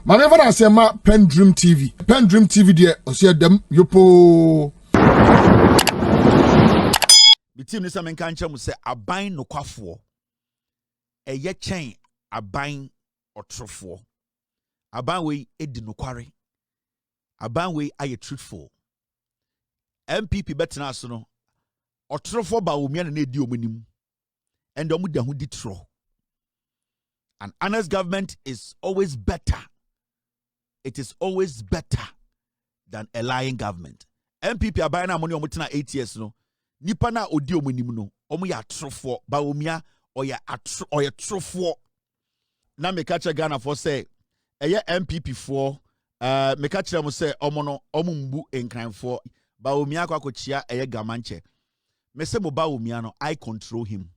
Maneva na sema PENDREAM TV. PENDREAM TV de osia dem yopo. Bitim ni sa menka nche mu se aban nokwafo. Eye chen aban otrofo. Aban we edi nokware. Aban we aye truthful. NPP betena aso no. Otrofo Bawumia na edi omunim. And omu de ho di tro. An honest government is always better. It is always better than a lying government. NPP aban na money omutena 8 years no. Nipa na odi omunim no. Omu ya atrofo. Bawumia oya trofo. Na meka che Ghana for say eye NPP for meka che mo say omo mbu enkranfo. Bawumia kwa kochia eye gamanche. Me say mo Bawumia no I control him.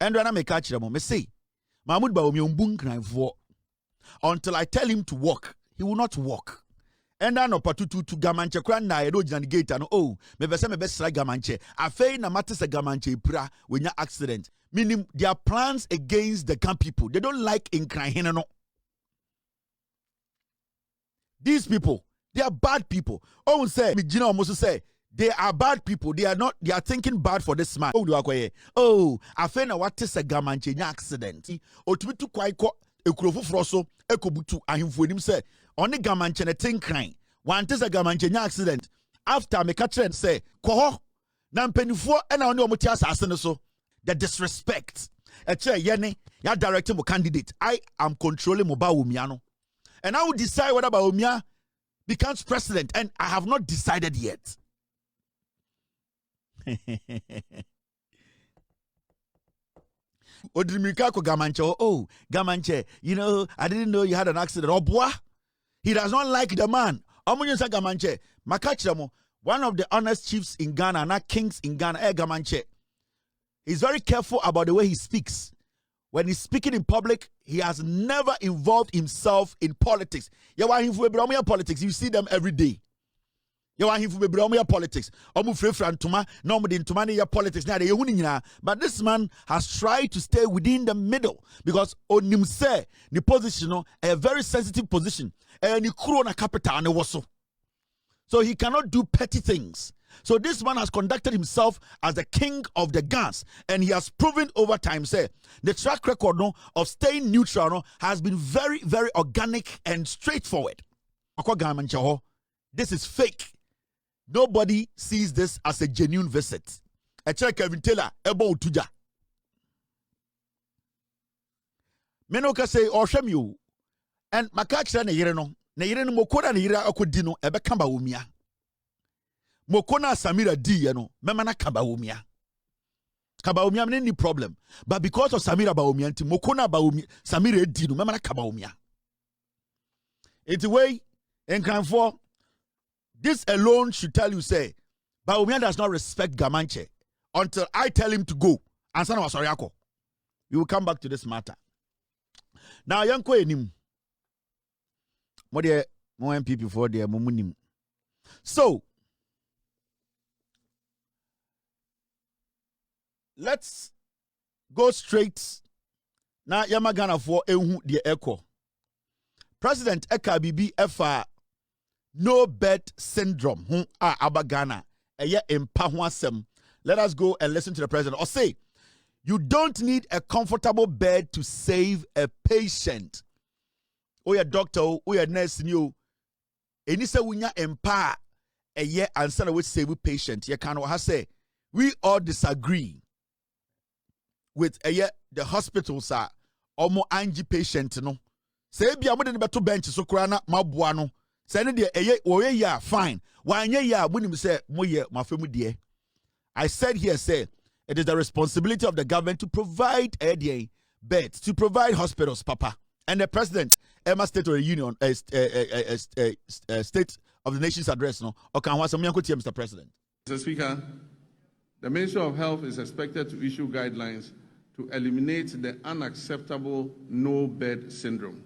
And when I make catch them, me say, Mahmoud Bawumia mbu enkranfo. Until I tell him to walk, he will not walk. And I no patutu to gamanche kran na edo jina gate no oh me be sra gamanche afei na mate se gamanche pra when ya accident meaning their plans against the camp people. They don't like enkran hene no. These people, they are bad people. Oh say me jina almost say they are bad people. They are thinking bad for this man. Oh, afei na wate se gamanche nya accident. Otumitu kwai ko ekurofu froso ekobutu ahimfo enim say oni gamanche ne tinkran wante se gamanche nya accident after me catch and say ko na mpanifo e na oni omuti asase ne so the disrespect eche yene ya direct mo candidate I am controlling mo Bawumia no and I will decide whether Bawumia becomes president and I have not decided yet. Odrimika ko gamanche oh gamanche you know I didn't know you had an accident obwa he does not like the man omunyo sa gamanche makachiramo one of the honest chiefs in Ghana not kings in Ghana gamanche he's very careful about the way he speaks. When he's speaking in public he has never involved himself in politics. Politics you see them every day. Politics. But this man has tried to stay within the middle because onimse the position a very sensitive position and the corona capital so he cannot do petty things. So this man has conducted himself as the king of the guns and he has proven over time say the track record of staying neutral has been very very organic and straightforward. This is fake. Nobody sees this as a genuine visit. I check Kevin Taylor, Ebo Tuja. Menoka say, or shem you. And Makachra ne Yereno, Mokona Nira Okudino, Ebe Bawumia. Mokona Samira D, Memana Bawumia. Bawumia any problem. But because of Samira Bawumia, Mokona Bawumia, Samira Dino, Memana Bawumia. It's a way, and can for. This alone should tell you, say, Bawumia does not respect Gamanche until I tell him to go. And son of Asoriako. We will come back to this matter. Now, Yanko enim. More NPP for their mumunim. So, let's go straight. Now, Yamagana for Ehu the Echo. President Eka Bibi Efa. No bed syndrome. Abagana. Let us go and listen to the president. Or say, you don't need a comfortable bed to save a patient. Oh, your doctor, oh, your nurse, you. Any say we empower a year and say we save a patient. You can say we all disagree with a year the hospitals are almost angi patient. No, say be a more than better bench so krana mabuano. Fine. I said here, say, it is the responsibility of the government to provide beds, to provide hospitals, Papa. And the president, Emma State of the Union, State of the Nation's address, no? Okay, Mr. President. Mr. Speaker, the Ministry of Health is expected to issue guidelines to eliminate the unacceptable no-bed syndrome.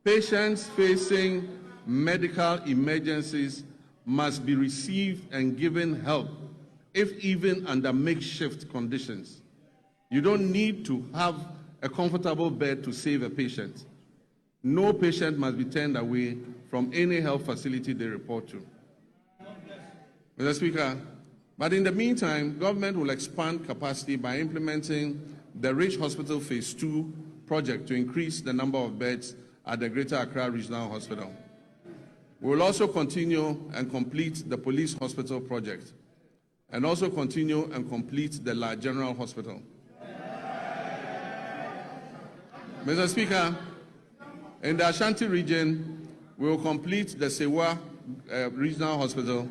Patients facing medical emergencies must be received and given help, if even under makeshift conditions. You don't need to have a comfortable bed to save a patient. No patient must be turned away from any health facility they report to. Mr. Speaker, but in the meantime, government will expand capacity by implementing the Ridge Hospital Phase 2 project to increase the number of beds at the Greater Accra Regional Hospital. We will also continue and complete the Police Hospital project, and also continue and complete the Leãk General Hospital. Mr. Speaker, in the Ashanti region, we will complete the Sewa Regional Hospital.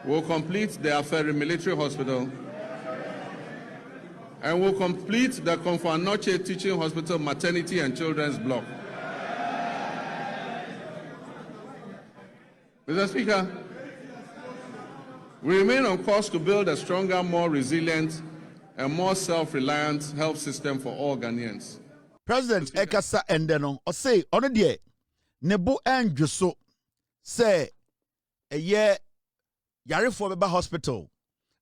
We will complete the Aferi Military Hospital. And we'll complete the Konfanoche Teaching Hospital Maternity and Children's Block. Mr. Speaker, we remain on course to build a stronger, more resilient, and more self-reliant health system for all Ghanaians. President Ekasa Endeno, or say, on a day, Nebo and Jusso say a year Yarifo Beba Hospital.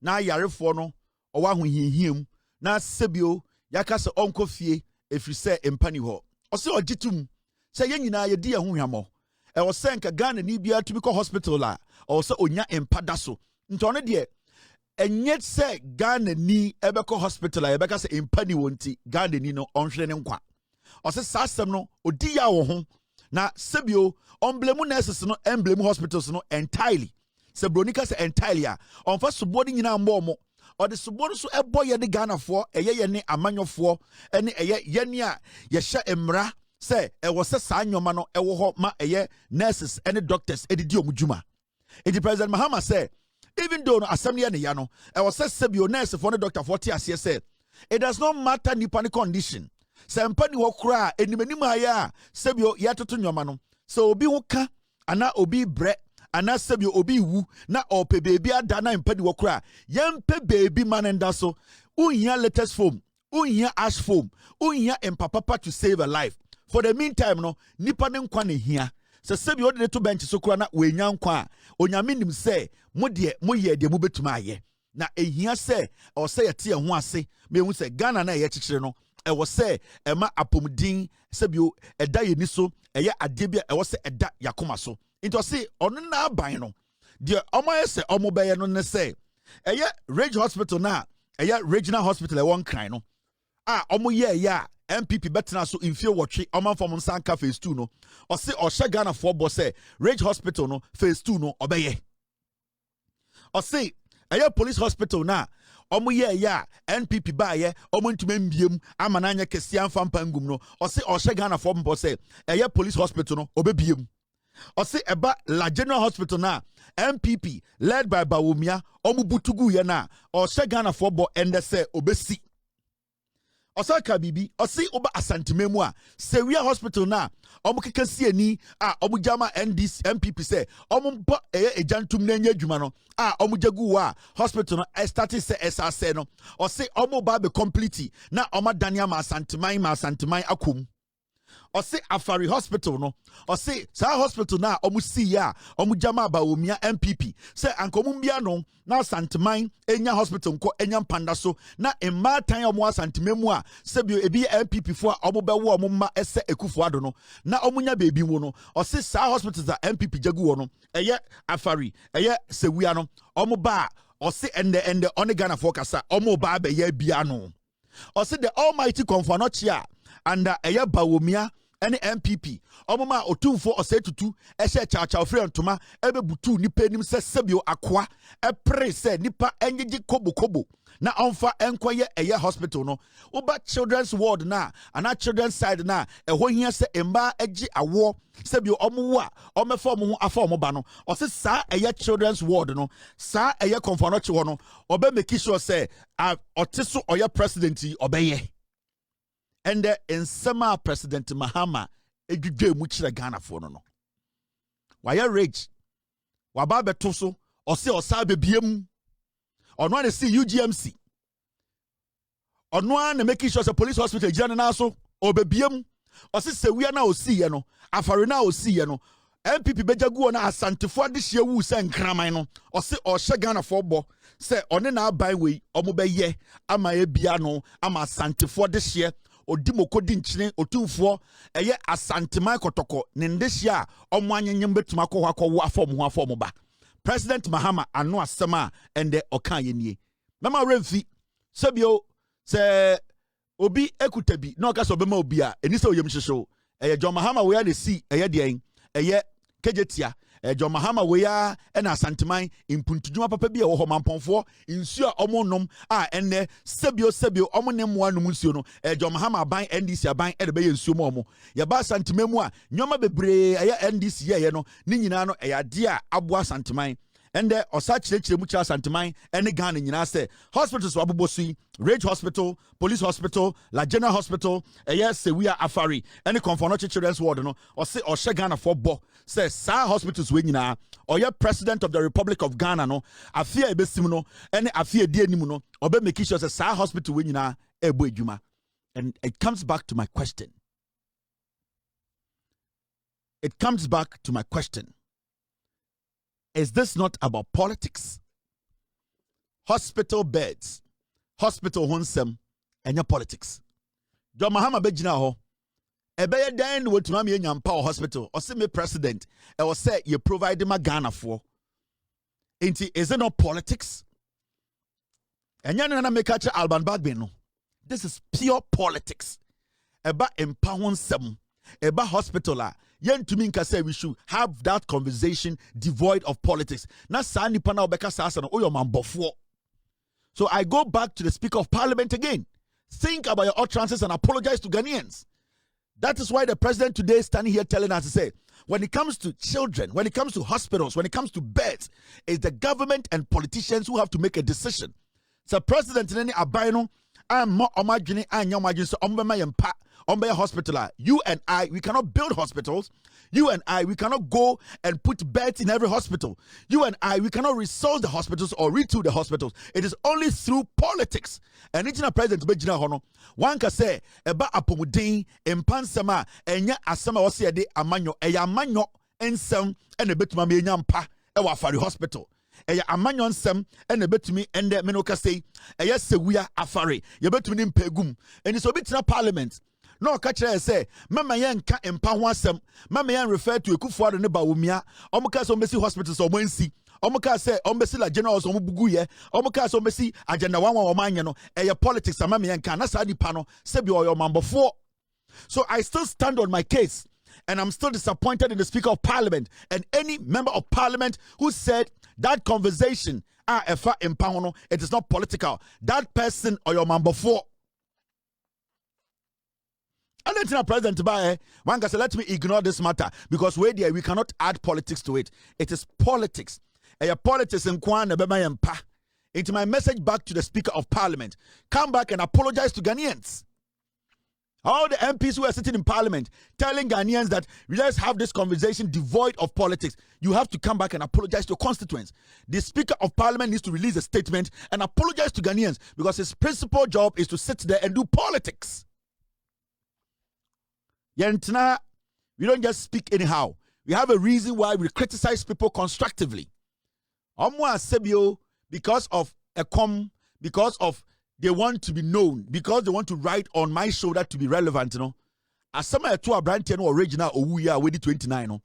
Now Yarifo no, or one who him, now Sebio, Yakasa Uncle Fie, if you say Impani Ho. Or say, or Jitum, say, Yenina, your dear Huyamo. I was saying a Ghana Nibia to be hospital la, or so Onya Impadaso. Ntone deɛ ɛnyɛ sɛ Ghana ni ɛbɛkɔ hospital a yɛbɛka sɛ impani wonti Ghana ni no ɔnhwere ne nkwa ɔsɛ saa asɛm no odi ya wo ho na sebio ɔmblemu nurses no emblemu hospitals no entirely sɛ broni ka sɛ entirely a ɔmfa sobo ne nyina mbɔ mo ɔde sobo no so ɛbɔ yɛ de Ghana foɔ ɛyɛ yɛ ne amanyofoɔ ɛne ɛyɛ yɛ ne a yɛhyɛ mmara sɛ ɛwɔ sɛ saa nyoma no ɛwɔ hɔ ma ɛyɛ nurses ɛne doctors ɛdidi ɔmo dwuma edi President Mahama sɛ even though no assembly and yano, I was said sebio nurse for the doctor 40 as he said. It does not matter ni panic condition. Sempani wo kra enimanimu aya sebio yatoto nyomano. So obi woka ana obi bre ana sebio obi wu na ope baby adana impani wo kra. Yempe baby manenda so unya latest foam, unya ash foam, unya empapapa to save a life. For the meantime no nipa ne nkwa ne hia. Se sebi ode to bench so kura na we nya nkwa onyame nim se mo de mo ye de mo betuma aye na ehia se o se yete ho ase me hu se Ghana na ye kyekyere no e wo se e ma apomdin sebi o eda ye ni so eye ade bia e wo se eda yakoma so into se ono na aban no de omo ye se omo be ye no ne se eye Ridge Hospital na eye Regional Hospital e won kran no omo ye ya NPP betena so infio watchi oman from Sanka phase 2 no or say or Ghana for boss Ridge Hospital no phase 2 no obeye or say aye police hospital na omo ye ya NPP ba ye omo ntuma mbiem amananya kesian fampangum no or say or Ghana for boss aye police hospital no obebiem or say eba la General Hospital na NPP led by Bawumia omo butugu ye na or Ghana for bo ende say obesi Osaka bibi osi oba asantimemu a Sewia Hospital na omo keka siani omo jama NDC NPP say omo mpo ejantum na nya adwuma no omo jagu wa hospital no started say SSA no osi omo ba be complete na omo dania ma asantimai akom osi Afari Hospital no osi sa hospital na omo si ya omo jama Bawumia NPP say ankomu bia no na asantimai enya hospital nko enya mpanda so na emma tan omo asantimemu a sebio ebi NPP fo a omo bewo omo ma ese ekufo ado no na omo nya bebi mu no osi sa hospitals a NPP jagu wo no eye Afari eye Sewia no omo ba osi ende on Ghana for kasa omo ba be ya bia no osi the almighty Konfanoche and eye Bawumia any NPP omoma otumfo osetutu ehye chacha ofre ntoma ebebutu nipa enim se sebio akwa epre se nipa enyeji kobo na onfa enkoye eye hospital no uba children's ward na ana children's side na eho hia se emba egi awo sebio omo a omefa omo ho afa omo ba no ose sa eye children's ward no sa eye Konfanoche ho no obe make sure say otiso oye president obeye. And in summer President Mahama edwedwe mu kire Ghana for no. Why Ridge? Waba beto so or say or sa bebiem. Or no see UGMC. Or no na make sure the police hospital general so or bebiem. Or say we are now see ye no. Afari now see ye no. NPP bejagu na asantifo de hye wu se nkraman no. Or say or Ghana for bo. Say one na buy we omo be ye ama e bia no ama asantifo de hye odimoko dinchine otumfo eye asanteman kotoko nendehia omwanyanyem betuma ko akwo afom ba President Mahama ano asema ende okan yenie mama remfi sebio se obi ekutabi na oka so bema obi a eni se oyem hyehyeo eye John Mahama we ya de si eye de eye kejetia John Mahama we ya na asanteman impuntudwuma papa bi e wo ho mamponfo nsuo a omonom a enne sebio omonemwa num nsuo no John Mahama aban NDC aban e de be nsuo mo omo ye ba asantemam a nyoma bebre eye NDC ye no ni nyina no e ade a abo asanteman ende osa chirechire mu cha asanteman ene Ghana nyina se hospitals wabobosui Rage Hospital, Police Hospital, La General Hospital, Sewia Afari, any Confonoche Children's Ward, no, or say or Ghana for Bo, says Sa Hospitals winina, or your President of the Republic of Ghana, no, Afia Ebesimuno, any Afia Dianimuno, or be make sure Sa Hospital winina, Ebo Juma. And it comes back to my question. It comes back to my question. Is this not about politics? Hospital beds. Hospital honsem enya politics. John Mahama bejina ho. Ebeye dan no wetuma me nyampa hospital. O se me president e o say you provide ma Ghana for. Enti is it not politics? Enya na make acha Alban Bagbe no. This is pure politics. Eba empa honsem. Eba hospital a yentumi nka say we should have that conversation devoid of politics. Na sa nipa na obeka sa no oyo mambofo. So I go back to the Speaker of Parliament again. Think about your utterances and apologize to Ghanaians. That is why the president today is standing here telling us to say, when it comes to children, when it comes to hospitals, when it comes to beds, it's the government and politicians who have to make a decision. So President Nene Abaino, I'm more imagine so hospital. You and I, we cannot build hospitals. You and I, we cannot go and put beds in every hospital. You and I, we cannot resolve the hospitals or retool the hospitals. It is only through politics. And it's not President Bejina Hono. One can say, Eba apomudin, empansama, enya asama wasi ade amanyo, eya amanyo, ensem, ene betuma me nyampa, ewa fari hospital. Eya amanyo ensem, ene betumi ende menoka say, eya sewia afari, ye betumi nimpegum. And it's a bit in parliament. No catcher say, Mama Yan can't empower some. Mama Yan refer to a Kufuado ne Bawumia, Omokas Ombesi hospitals or Wensi. Omoka say, Ombesi la generals or Mubuguye, Omokas Ombesi, Agenda 1 or Maniano, a politics, and Mama Yan can asadi pano, Sebi or your number 4. So I still stand on my case, and I'm still disappointed in the Speaker of Parliament and any member of Parliament who said that conversation, it is not political. That person or your number 4. And then President Bae, one can say, let me ignore this matter because we cannot add politics to it. It is politics. Politics in Kwan Nebema. It's my message back to the Speaker of Parliament. Come back and apologize to Ghanaians. All the MPs who are sitting in Parliament telling Ghanaians that let's have this conversation devoid of politics. You have to come back and apologize to your constituents. The Speaker of Parliament needs to release a statement and apologize to Ghanaians because his principal job is to sit there and do politics. Yentna, we don't just speak anyhow. We have a reason why we criticize people constructively. Omwa sebio, because of because of they want to be known, because they want to write on my shoulder to be relevant, you know. As some to a brand no original Owuya wedi 29 no.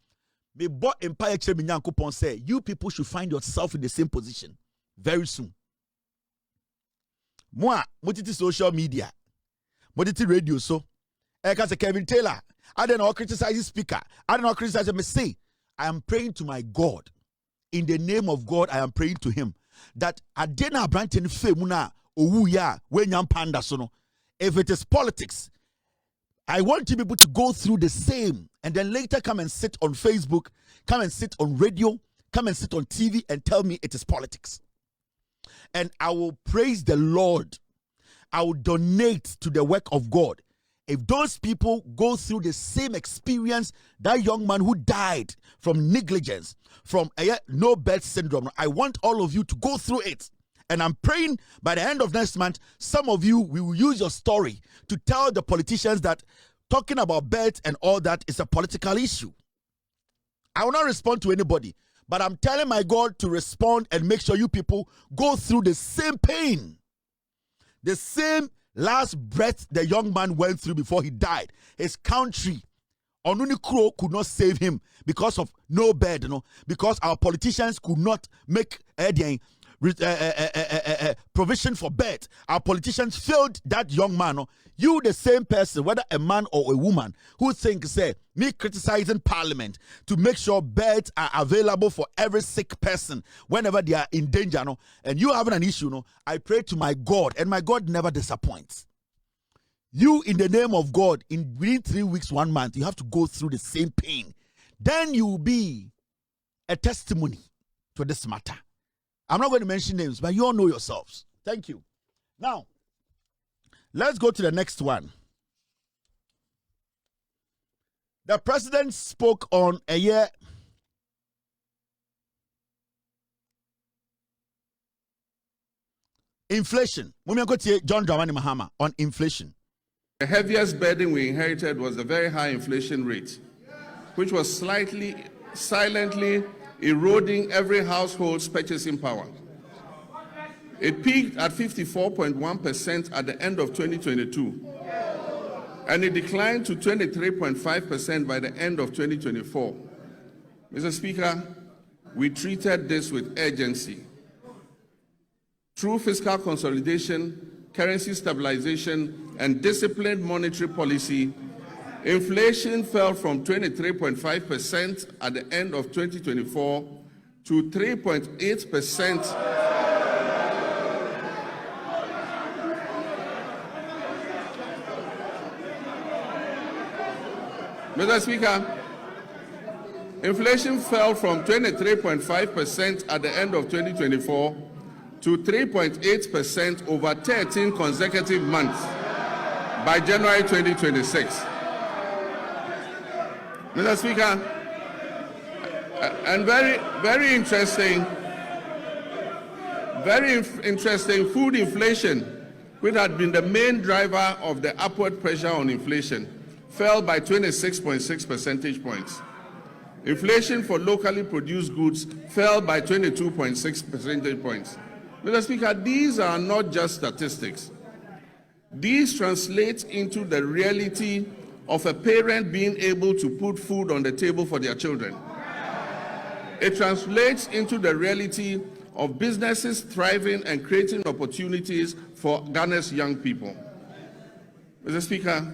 Me bought Empire Cheminyan coupon say you people should find yourself in the same position very soon. Moi, motiti social media, motiti radio so. Because Kevin Taylor, I don't know criticize the speaker. I don't know criticize him. Say, I am praying to my God. In the name of God, I am praying to him that Adena Branton Femuna Owuya Wenyam Panda Sono. If it is politics, I want you people to go through the same and then later come and sit on Facebook, come and sit on radio, come and sit on TV and tell me it is politics. And I will praise the Lord. I will donate to the work of God. If those people go through the same experience, that young man who died from negligence, from no bed syndrome, I want all of you to go through it. And I'm praying by the end of next month, some of you will use your story to tell the politicians that talking about beds and all that is a political issue. I will not respond to anybody, but I'm telling my God to respond and make sure you people go through the same pain, the same last breath the young man went through before he died, his country, Onuni Kro, could not save him because of no bed, because our politicians could not make provision for bed. Our politicians failed that young man. You, the same person, whether a man or a woman, who thinks, say, me criticizing parliament to make sure beds are available for every sick person whenever they are in danger, and you having an issue, I pray to my God, and my God never disappoints. You, in the name of God, within 3 weeks, 1 month, you have to go through the same pain. Then you will be a testimony to this matter. I'm not going to mention names, but you all know yourselves. Thank you. Now, let's go to the next one. The president spoke on a year. Inflation. John Dramani Mahama on inflation. The heaviest burden we inherited was the very high inflation rate, which was silently eroding every household's purchasing power. It peaked at 54.1% at the end of 2022, and it declined to 23.5% by the end of 2024. Mr. Speaker, we treated this with urgency. Through fiscal consolidation, currency stabilization, and disciplined monetary policy, inflation fell from 23.5% at the end of 2024 to 3.8%. Mr. Speaker, inflation fell from 23.5% at the end of 2024 to 3.8% over 13 consecutive months by January 2026. Mr. Speaker, and very interesting, food inflation, which had been the main driver of the upward pressure on inflation, fell by 26.6 percentage points. Inflation for locally produced goods fell by 22.6 percentage points. Mr. Speaker, these are not just statistics. These translate into the reality of a parent being able to put food on the table for their children. It translates into the reality of businesses thriving and creating opportunities for Ghana's young people. Mr. Speaker,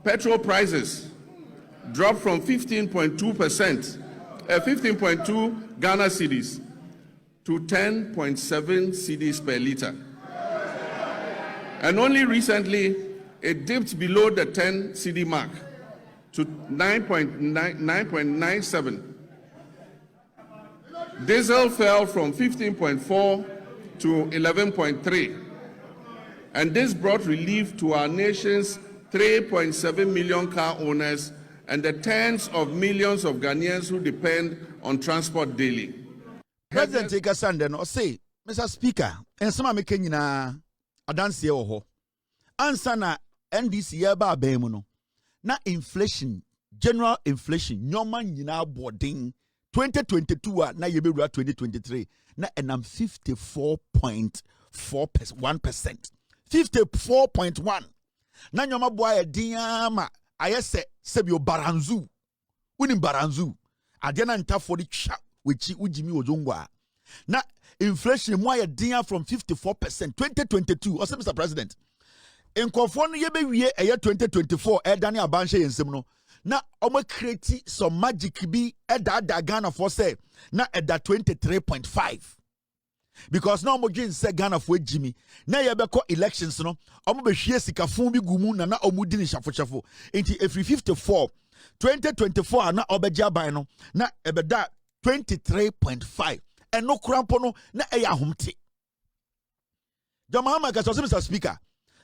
petrol prices dropped from 15.2 Ghana cedis to 10.7 cedis per litre. And only recently, it dipped below the 10 cedi mark to 9.97. Diesel fell from 15.4 to 11.3. And this brought relief to our nation's 3.7 million car owners and the tens of millions of Ghanaians who depend on transport daily. President Ikasande no say, Mr. Speaker, and some make nyina adanse ho. Ansa na NDC yaba abemu no. Na inflation, general inflation, nyoma nyina boarding 2022 na yebewura 2023 na enam 54.1%. 54.1. Na nyoma boa diama ayese sebio baranzu. Unim baranzu. Adiana ntafo di twa wechi ujimi ojongwa. Na inflation mo dia from 54% 2022. Ose Mr. President. Enkofo no yebewie 2024 edane abanhye yensem no. Na omo create some magic bi eda Ghana for say na eda 23.5. Because now omo gin say Ghana for Jimmy na yebeko elections no omo be hwie sikafon bi gumu na omo di ni shafo enti every 54 2024 na obeji aban no na ebeda 23.5 eno krampo no na eya ahomte Jamahama ka so Mr. Speaker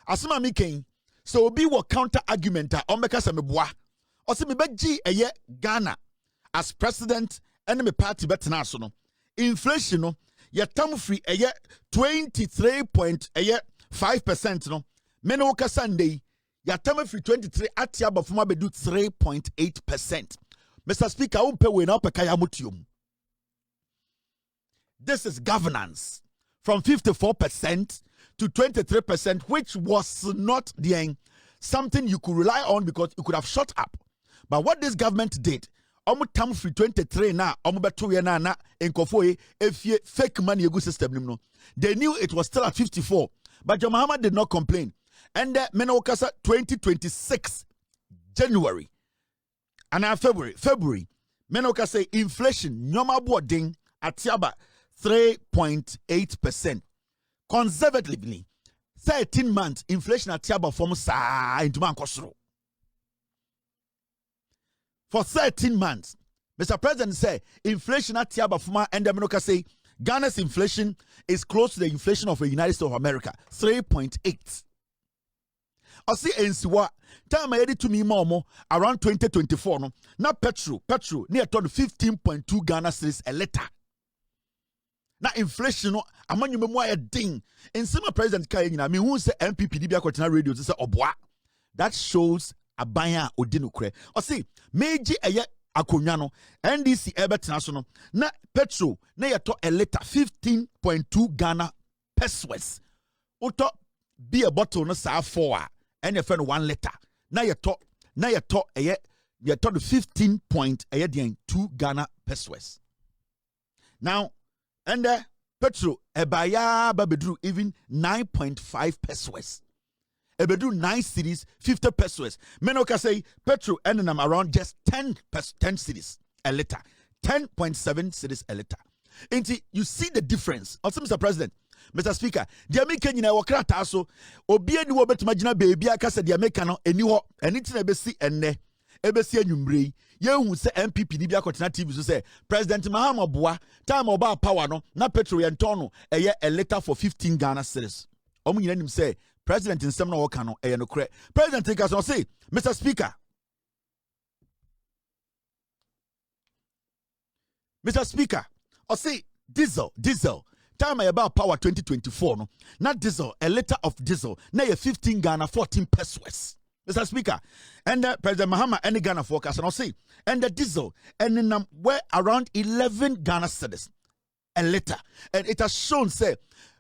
asema mi ken so obi wo counter argument a ombeka se meboa o se me beji eye Ghana as president and me party betena so no inflation no yatam free eye 23.5% no me no ka Sunday yatam free 23 atia bafuma bedu 3.8%. Mr. Speaker umpe we na opeka ya mutium. This is governance from 54% to 23%, which was not something you could rely on because it could have shot up. But what this government did, tam free 23 na beto ye na enkofo efie fake money egu system no. They knew it was still at 54, but John Mahama did not complain. And Menokasa 2026 January and February Menokasa inflation nyoma boarding at Tiaba 3.8%. Conservatively, 13 months inflation at Tiaba from sa into Mankosro. For 13 months, Mr. President said inflation at Tiaba Fuma and Menokasa Ghana's inflation is close to the inflation of the United States of America, 3.8. I see NCWA time I edit to me more around 2024 no. Now petrol near to 15.2 Ghana cedis a liter. Now inflation no among you more a ding. In some president Kayina, me who say NPP dibia kwatena radio to say obwa. That shows a banya odinukre. I see meji eye akonya no NDC ebetena so no. Na petrol na yeto a liter 15.2 Ghana pesos. Uto be a bottle no sa 4. And you find 1 liter. Now you talk the 15.2 Ghana pesos. Now, and petrol ebaya babedru even 9.5 pesos. Ebedu 9 cedis, 50 pesos. Menoka say petrol ending them around just 10 cedis a liter. 10.7 cedis a liter. And you see the difference. Also, Mr. President, Mr. Speaker, the American in our crataso, Obia ni wobet magina baby, I cast the American and you and it's never see and ne ebesi enyumbre ye hu se NPP ni bia kwatena TV so say President Mahama Boa time oba power no na petrol yen ton no a liter for 15 Ghana cedis. Omo nyina nim say President in some no work no no kre. President take us say Mr. Speaker, I say diesel time I about power 2024 no not diesel a liter of diesel na 15 Ghana 14 pesos. Mr. Speaker, and President Mahama any Ghana forecast and I'll say and the diesel and then we're around 11 Ghana cedis a liter, and it has shown say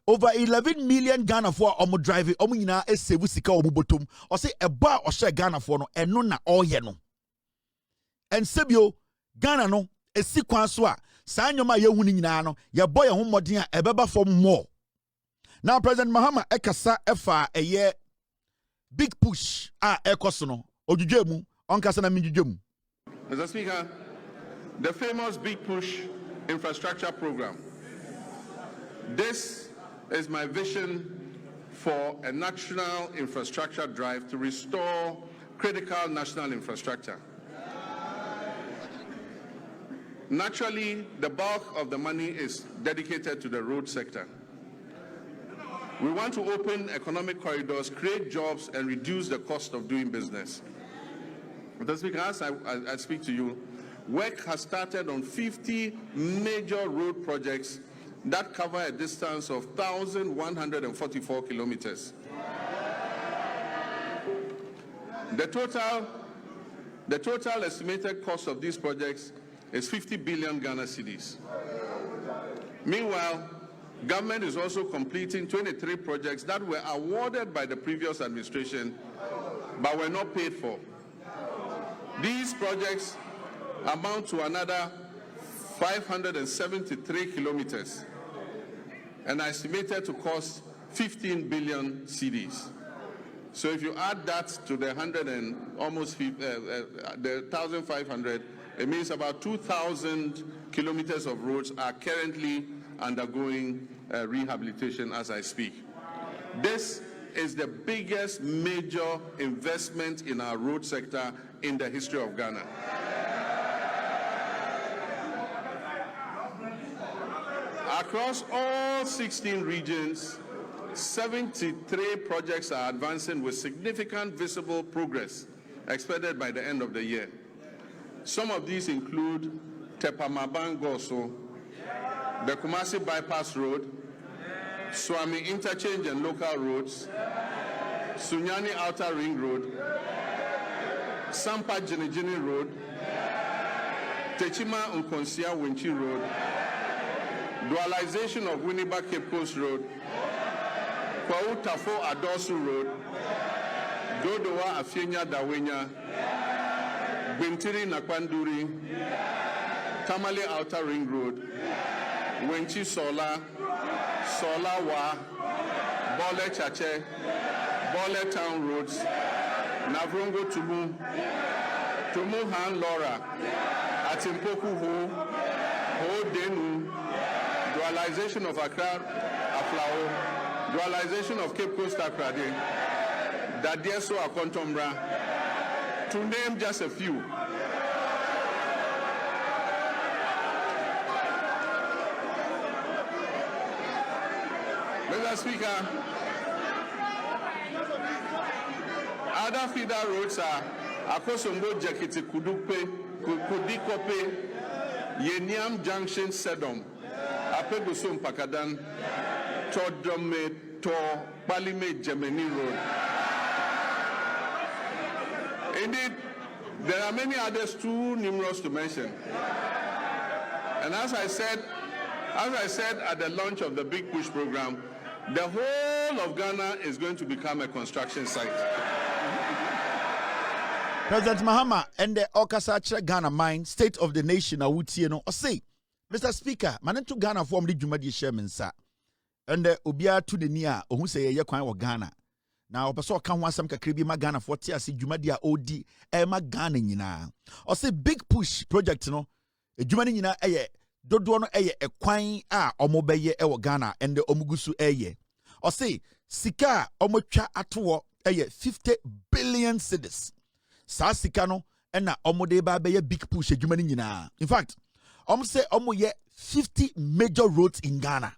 over 11 million Ghana for omo driving omo nyina esevu sika omo botom or say a bar or share Ghana for no eno na oye no and sebio Ghana no esikwan so a saa nyoma ye hu ni nyina no ye boy ho modern a ebeba for more. Now President Mahama ekasa efa eye big push ekoso no odwudwemu onkasa na midwudwemu. Mr. Speaker, the famous big push infrastructure program. This is my vision for a national infrastructure drive to restore critical national infrastructure. Naturally, the bulk of the money is dedicated to the road sector. We want to open economic corridors, create jobs, and reduce the cost of doing business. Mr. Speaker, as I speak to you, work has started on 50 major road projects that cover a distance of 1,144 kilometers. The total estimated cost of these projects is 50 billion Ghana cedis. Meanwhile, government is also completing 23 projects that were awarded by the previous administration but were not paid for. These projects amount to another 573 kilometers and are estimated to cost 15 billion cedis. So if you add that to the 1,500, it means about 2,000 kilometers of roads are currently undergoing rehabilitation as I speak. This is the biggest major investment in our road sector in the history of Ghana. Across all 16 regions, 73 projects are advancing with significant visible progress expected by the end of the year. Some of these include Tepamaban-Goso, the Kumasi Bypass Road, Swami Interchange and Local Roads, Sunyani Outer Ring Road, Sampa Jinijini Road, Techima Nkonsia Winchi Road, dualization of Winneba Cape Coast Road, Kwautafo Adosu Road, Dodowa Afienya Dawenya, Bintiri Nakwanduri, Tamale Outer Ring Road, Wenchi Sola, Sola Wa, Bole Chache, Bole Town Roads, Navrongo Tumu, Tumu Han Laura, Atimpoku Ho Denu, dualization of Accra, Aflao, dualization of Cape Coast Akrade, Dadieso Akontombra, to name just a few. Mr. Speaker, other feeder roads are Akosombo Jakiti Kudupe, Kudikope, Yeniam Junction Sedom, Apegusum Pakadan, Todome to Palime Gemini Road. Indeed, there are many others too numerous to mention. And as I said at the launch of the Big Push program, the whole of Ghana is going to become a construction site. President Mahama and the Okasa Ghana Mine, State of the Nation, I would say, or say, Mr. Speaker, Manento Ghana form the Jumadi Sherman, sir. And the Ubia to the near, or who say a Yakwan or Ghana. Now, Paso can want some Kakribi Magana for Tiasi Jumadia OD, Emma Ghana, yina. Or say Big Push project, no, a Jumanina, Dodono a quine omobeye ewo Ghana and the Omugusu eye. Or say Sika omocha atuo 50 billion cedis. Sa Sikano and na omodeba beye Big Push a Jumani nyina. In fact, say omoye 50 major roads in Ghana.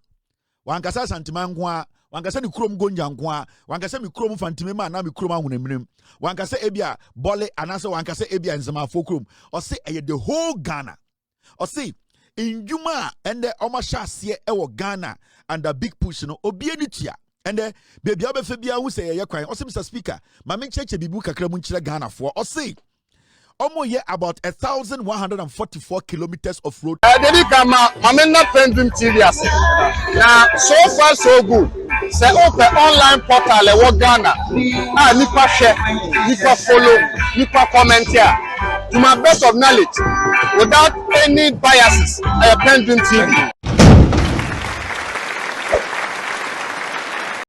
Wankasa Santimangwa, Wankasa ni krom gonjangwa, Wankasa mi krom fantimema na mi kroma hunemnim. Wankasa ebia bole anasa wankasa ebia nzama fokrom. Or say the whole Ghana. Or say in Juma and the Omashasye ewo Ghana and the Big Push no obienitia and the baby abefebia who say ya kwan. Or say Mr. Speaker, mame cheche bibu kakra munchira Ghana for or say Omo ye about 1,144 kilometers of road. Mamena PENDREAM TV ase. Now so far so good. Say open online portal e Ghana. Nipa share, nipa follow, nipa comment here. To my best of knowledge, without any biases, PENDREAM TV.